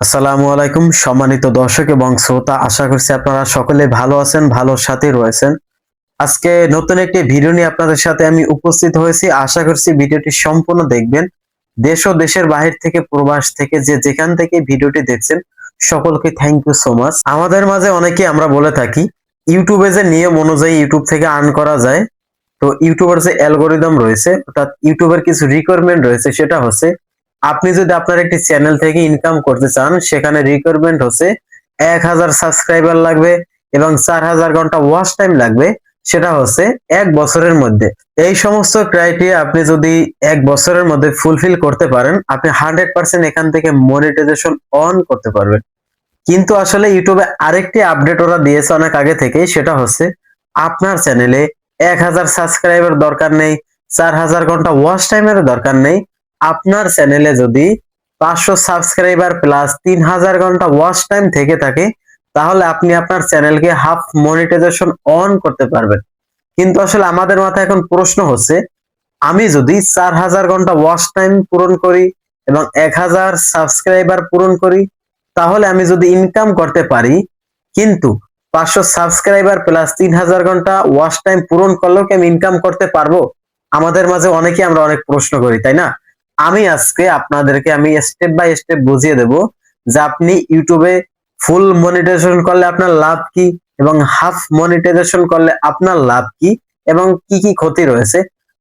আসসালামু আলাইকুম সম্মানিত দর্শক এবং শ্রোতা, আশা করছি আপনারা সকলে ভালো আছেন, ভালোর সাথে রয়েছেন। আজকে নতুন একটি ভিডিও নিয়ে আপনাদের সাথে আমি উপস্থিত হয়েছি। আশা করছি ভিডিওটি সম্পূর্ণ দেখবেন। দেশ ও দেশের বাহির থেকে, প্রবাস থেকে, যে যেখান থেকে ভিডিওটি দেখছেন সকলকে থ্যাংক ইউ সো মাচ। আমাদের মাঝে অনেকে আমরা বলে থাকি ইউটিউবে যে নিয়ম অনুযায়ী ইউটিউব থেকে আর্ন করা যায়, তো ইউটিউবের যে অ্যালগোরিদম রয়েছে অর্থাৎ ইউটিউবের কিছু রিকোয়ারমেন্ট রয়েছে, সেটা হচ্ছে আপনি যদি আপনার একটি চ্যানেল থেকে ইনকাম করতে চান, সেখানে রিকোয়ারমেন্ট হচ্ছে 1000 সাবস্ক্রাইবার লাগবে এবং 4000 ঘন্টা ওয়াচ টাইম লাগবে, সেটা হচ্ছে 1 বছরের মধ্যে। এই সমস্ত ক্রাইটেরিয়া আপনি যদি 1 বছরের মধ্যে ফুলফিল করতে পারেন, আপনি 100% এখান থেকে মনিটাইজেশন অন করতে পারবেন। কিন্তু আসলে ইউটিউবে আরেকটি আপডেট ওরা দিয়েছে অনেক আগে থেকে, সেটা হচ্ছে আপনার চ্যানেলে 1000 সাবস্ক্রাইবার দরকার নেই, 4000 ঘন্টা ওয়াচ টাইমের দরকার নেই। আপনার চ্যানেলে যদি 500 সাবস্ক্রাইবার প্লাস 3000 ঘন্টা ওয়াচ টাইম থেকে থাকে, তাহলে আপনি আপনার চ্যানেলকে হাফ মনিটাইজেশন অন করতে পারবেন। কিন্তু আসলে আমাদের মাথায় এখন প্রশ্ন হচ্ছে, আমি যদি 4000 ঘন্টা ওয়াচ টাইম পূরণ করি এবং 1000 সাবস্ক্রাইবার পূরণ করি, তাহলে আমি যদি ইনকাম করতে পারি, কিন্তু 500 সাবস্ক্রাইবার প্লাস 3000 ঘন্টা ওয়াচ টাইম পূরণ করলেও কি আমি ইনকাম করতে পারবো? আমাদের মাঝে অনেকে আমরা অনেক প্রশ্ন করি, তাই না? আমি আজকে আপনাদেরকে আমি স্টেপ বাই স্টেপ বুঝিয়ে দেব যে আপনি ইউটিউবে ফুল মনিটাইজেশন করলে আপনার লাভ কি এবং হাফ মনিটাইজেশন করলে আপনার লাভ কি এবং কি কি ক্ষতি রয়েছে।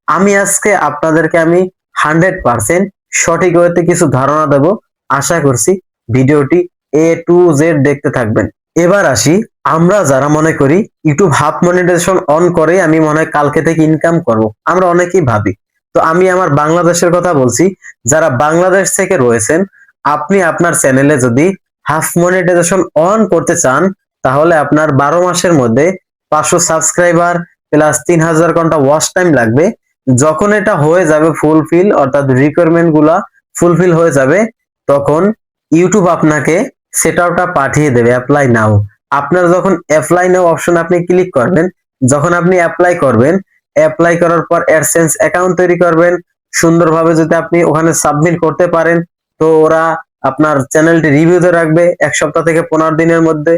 আমি আজকে আপনাদেরকে আমি 100% সঠিক ওয়েতে কিছু ধারণা দেব। আশা করছি ভিডিওটি A to Z দেখতে থাকবেন। এবার আসি, আমরা যারা মনে করি ইউটিউব হাফ মনিটাইজেশন অন করে আমি মনে হয় কালকে থেকে ইনকাম করব, আমরা অনেকেই ভাবি। তো আমি আমার বাংলাদেশের কথা বলছি। যারা বাংলাদেশ থেকে রয়েছেন, আপনি আপনার চ্যানেলে যদি হাফ মনিটাইজেশন অন করতে চান, তাহলে আপনার 12 মাসের মধ্যে 500 সাবস্ক্রাইবার প্লাস 3000 ঘন্টা ওয়াচ টাইম লাগবে। যখন এটা হয়ে যাবে ফুলফিল, অর্থাৎ রিকোয়ারমেন্ট গুলা ফুলফিল হয়ে যাবে, তখন ইউটিউব আপনাকে সেটআপটা পাঠিয়ে দেবে অ্যাপ্লাই নাও। আপনার যখন অ্যাপ্লাই নাও অপশন আপনি ক্লিক করবেন, যখন আপনি অ্যাপ্লাই করবেন, অ্যাপ্লাই করার পর অ্যাডসেন্স অ্যাকাউন্ট তৈরি করবেন। সুন্দরভাবে যদি আপনি ওখানে সাবমিট করতে পারেন, তো ওরা আপনার চ্যানেলটি রিভিউতে রাখবে 1 সপ্তাহ থেকে 15 দিনের মধ্যে।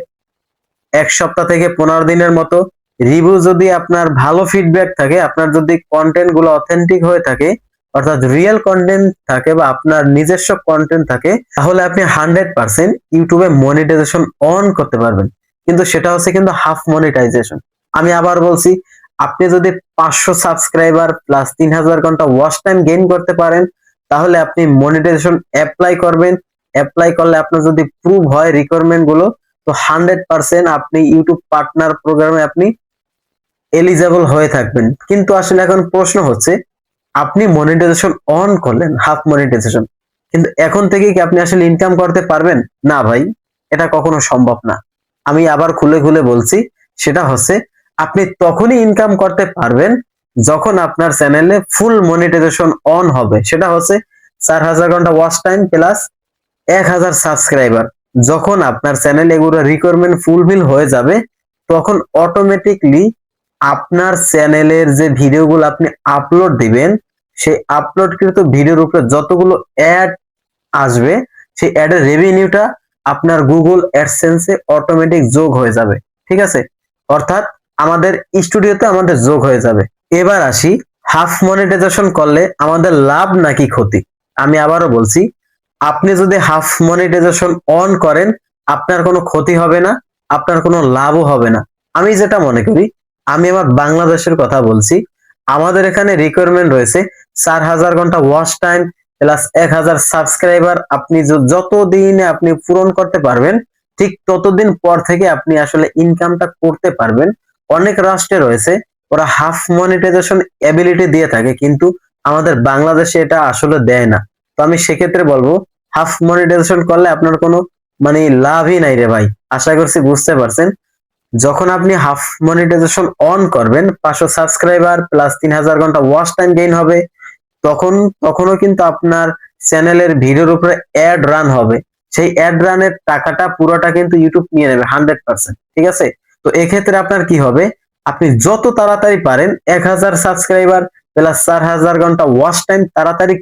1 সপ্তাহ থেকে 15 দিনের মতো রিভিউ যদি আপনার ভালো ফিডব্যাক থাকে, আপনার যদি কন্টেন্ট গুলো অথেন্টিক হয়ে থাকে, অর্থাৎ রিয়েল কন্টেন্ট থাকে বা আপনার নিজস্ব কন্টেন্ট থাকে, তাহলে আপনি 100% ইউটিউবে মনিটাইজেশন অন করতে পারবেন। কিন্তু সেটা হচ্ছে কিন্তু হাফ মনিটাইজেশন। আমি আবার বলছি, আপনি যদি 500 সাবস্ক্রাইবার প্লাস 3000 ঘন্টা ওয়াচ টাইম গেইন করতে পারেন, তাহলে আপনি মনিটাইজেশন অ্যাপ্লাই করবেন। অ্যাপ্লাই করলে আপনার যদি প্রুভ হয় রিকোয়ারমেন্ট গুলো, তো 100% আপনি ইউটিউব পার্টনার প্রোগ্রামে আপনি এলিজেবল হয়ে থাকবেন। কিন্তু আসলে এখন প্রশ্ন হচ্ছে, আপনি মনিটাইজেশন অন করলেন হাফ মনিটাইজেশন, কিন্তু এখন থেকে কি আপনি আসলে ইনকাম করতে পারবেন? না ভাই, এটা কখনো সম্ভব না। আমি আবার খুলে খুলে বলছি, সেটা হচ্ছে আপনি তখনই ইনকাম করতে পারবেন যখন আপনার চ্যানেলে ফুল মনিটাইজেশন অন হবে। সেটা হচ্ছে 4000 ঘন্টা ওয়াচ টাইম প্লাস 1000 সাবস্ক্রাইবার। যখন আপনার চ্যানেলে এগুলো রিকোয়ারমেন্ট ফুলফিল হয়ে যাবে, তখন অটোমেটিকলি আপনার চ্যানেলের যে ভিডিওগুলো আপনি আপলোড দিবেন, সেই আপলোডকৃত ভিডিওর উপরে যতগুলো অ্যাড আসবে, সেই অ্যাডের রেভিনিউটা আপনার গুগল অ্যাডসেন্সে অটোমেটিক যোগ হয়ে যাবে। ঠিক আছে? অর্থাৎ আমাদের স্টুডিওতে আমাদের যোগ হয়ে যাবে। এবার আসি, হাফ মনিটাইজেশন করলে আমাদের লাভ নাকি ক্ষতি? আমি আবারও বলছি, আপনি যদি হাফ মনিটাইজেশন অন করেন, আপনার কোনো ক্ষতি হবে না, আপনার কোনো লাভও হবে না। আমি যেটা মনে করি, আমি আমার বাংলাদেশের কথা বলছি। আমাদের এখানে রিকোয়ারমেন্ট রয়েছে 4000 ঘন্টা ওয়াচ টাইম প্লাস 1000 সাবস্ক্রাইবার। আপনি যত দিনে আপনি পূরণ করতে পারবেন, ঠিক ততদিন পর থেকে আপনি আসলে ইনকামটা করতে পারবেন। অনেক রাষ্ট্রে রয়েছে ওরা হাফ মনিটাইজেশন এবিলিটি দিয়ে থাকে, কিন্তু আমাদের বাংলাদেশে এটা আসলে দেয় না। তো আমি সেক্ষেত্রে বলবো, হাফ মনিটাইজেশন করলে আপনার কোনো লাভই নাই রে ভাই। আশা করছি বুঝতে পারছেন। যখন আপনি হাফ মনিটাইজেশন অন করবেন, 500 সাবস্ক্রাইবার প্লাস 3000 ঘন্টা ওয়াচ টাইম গেইন হবে, তখনও কিন্তু আপনার চ্যানেলের ভিডিওর উপরে অ্যাড রান হবে। সেই অ্যাড রানের টাকাটা পুরোটা কিন্তু ইউটিউব নিয়ে নেবে 100%। ঠিক আছে? তো এক্ষেত্রে আপনার কি হবে, আপনি যত তাড়াতাড়ি পারেন 1000 সাবস্ক্রাইবার প্লাস 4000 ঘন্টা ওয়াচ টাইম তাড়াতাড়ি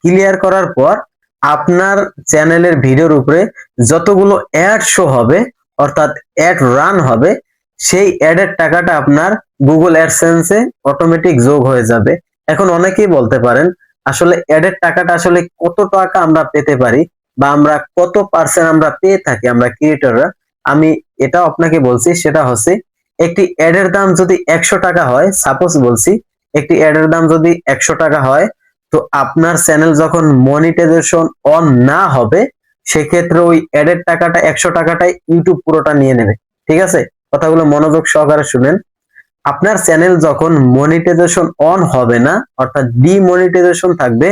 ক্লিয়ার করার পর আপনার চ্যানেলের ভিডিওর উপরে যতগুলো অ্যাড শো হবে অর্থাৎ অ্যাড রান হবে সেই অ্যাডের টাকাটা আপনার গুগল অ্যাডসেন্সে অটোমেটিক যোগ হয়ে যাবে। এখন অনেকেই বলতে পারেন আসলে অ্যাডের টাকাটা আসলে কত টাকা আমরা পেতে পারি বা আমরা কত পার্সেন্ট আমরা পেয়ে থাকি আমরা ক্রিয়েটররা। আমি এটা আপনাকে বলছি, সেটা হচ্ছে একটি অ্যাডের দাম যদি 100 টাকা হয়, সাপোজ বলছি একটি অ্যাডের দাম যদি 100 টাকা হয়, তো আপনার চ্যানেল যখন মনিটাইজেশন অন না হবে সেক্ষেত্রে ওই অ্যাডের টাকাটা 100 টাকাটাই ইউটিউব পুরোটা নিয়ে নেবে। ঠিক আছে, কথাগুলো মনোযোগ সহকারে শুনেন। আপনার চ্যানেল যখন মনিটাইজেশন অন হবে না অর্থাৎ ডিমনিটাইজেশন থাকবে,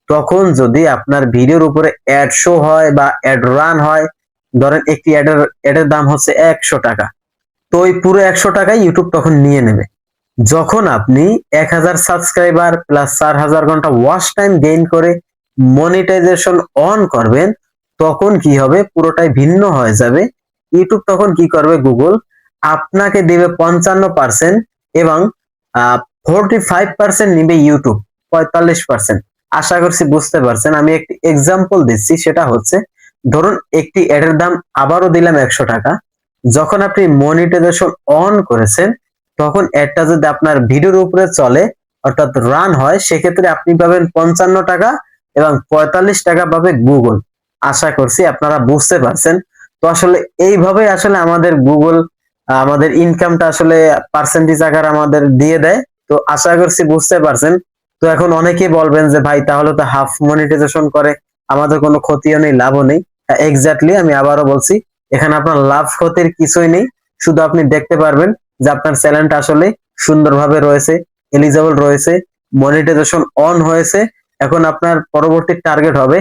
তখন যদি আপনার ভিডিওর উপরে অ্যাড শো হয় বা অ্যাড রান হয়, ধরেন একটি অ্যাডের দাম হচ্ছে 100 টাকা, তো ওই পুরো 100 টাকাই ইউটিউব তখন নিয়ে নেবে। যখন আপনি 1000 সাবস্ক্রাইবার প্লাস 4000 ঘন্টা ওয়াচ টাইম গেইন করে মনিটাইজেশন অন করবেন, তখন কি হবে, পুরোটাই ভিন্ন হয়ে যাবে। ইউটিউব তখন কি করবে, গুগল আপনাকে দেবে 55% এবং 45% নিবে ইউটিউব 45%। আশা করছি বুঝতে পারছেন। আমি একটি এক্সাম্পল দিচ্ছি, সেটা হচ্ছে ধরুন একটি অ্যাডের দাম আবারও দিলাম 100 টাকা। যখন আপনি মনিটাইজেশন অন করেছেন তখন অ্যাডটা যদি আপনার ভিডিওর উপরে চলে অর্থাৎ রান হয়, সেক্ষেত্রে আপনি পাবেন 55 টাকা এবং 45 টাকা পাবে গুগল। আশা করছি আপনারা বুঝতে পারছেন। তো আসলে এইভাবে আসলে আমাদের গুগল আমাদের ইনকামটা আসলে পার্সেন্টেজ আকারে আমাদের দিয়ে দেয়। তো আশা করছি বুঝতে পারছেন। তো এখন অনেকেই বলবেন যে ভাই তাহলে তো হাফ মনিটাইজেশন করে আমাদের কোনো ক্ষতিও নেই লাভও নেই। এক্স্যাক্টলি আমি আবারও বলছি, এখানে আপনার লাভ ক্ষতির কিছুই নেই। শুধু আপনি দেখতে পারবেন যে আপনার চ্যানেলটা আসলে সুন্দরভাবে রয়েছে, এলিজিবল রয়েছে, মনিটাইজেশন অন হয়েছে। এখন আপনার পরবর্তী টার্গেট হবে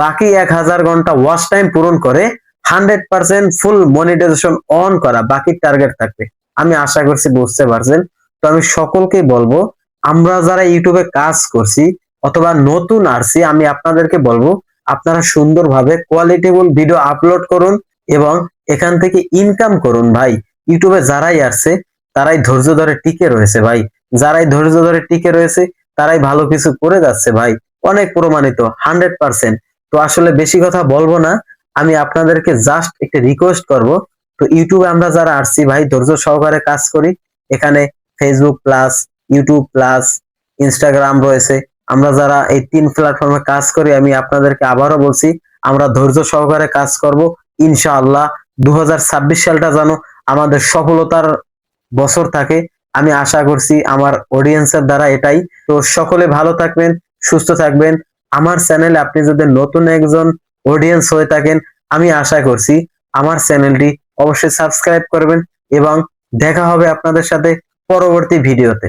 বাকি 1000 ঘন্টা ওয়াচ টাইম পূরণ করে 100% ফুল মনিটাইজেশন অন করা, বাকি টার্গেট থাকবে। আমি আশা করছি বুঝতে পারছেন। তো আমি সকলকেই বলবো, আমরা যারা ইউটিউবে কাজ করছি অথবা নতুন আসছি, আমি আপনাদেরকে বলবো আপনারা সুন্দরভাবে কোয়ালিটিফুল ভিডিও আপলোড করুন এবং এখান থেকে ইনকাম করুন ভাই। ইউটিউবে যারাই আসছে তারাই ধৈর্য ধরে টিকে রয়েছে ভাই, যারাই ধৈর্য ধরে টিকে রয়েছে তারাই ভালো কিছু করে যাচ্ছে ভাই, অনেক প্রমাণিত 100%। তো আসলে বেশি কথা বলবো না, আমি আপনাদেরকে জাস্ট একটা রিকোয়েস্ট করব। তো ইউটিউবে আমরা যারা আসছি ভাই ধৈর্য সহকারে কাজ করি। এখানে Facebook plus, YouTube plus, Instagram রয়েছে। আমরা যারা এই 3 প্ল্যাটফর্মে কাজ করি, আমি আপনাদেরকে আবারও বলছি আমরা ধৈর্য সহকারে কাজ করব। ইনশাআল্লাহ 2026 সালটা যেন আমাদের সফলতার বছর থাকে, আমি আশা করছি আমার অডিয়েন্সের দ্বারা এটাই। তো সকলে ভালো থাকবেন, সুস্থ থাকবেন। আমার চ্যানেলে আপনি যদি নতুন একজন অডিয়েন্স হয়ে থাকেন, আমি আশা করছি আমার চ্যানেলটি অবশ্যই সাবস্ক্রাইব করবেন এবং দেখা হবে আপনাদের সাথে পরবর্তী ভিডিওতে।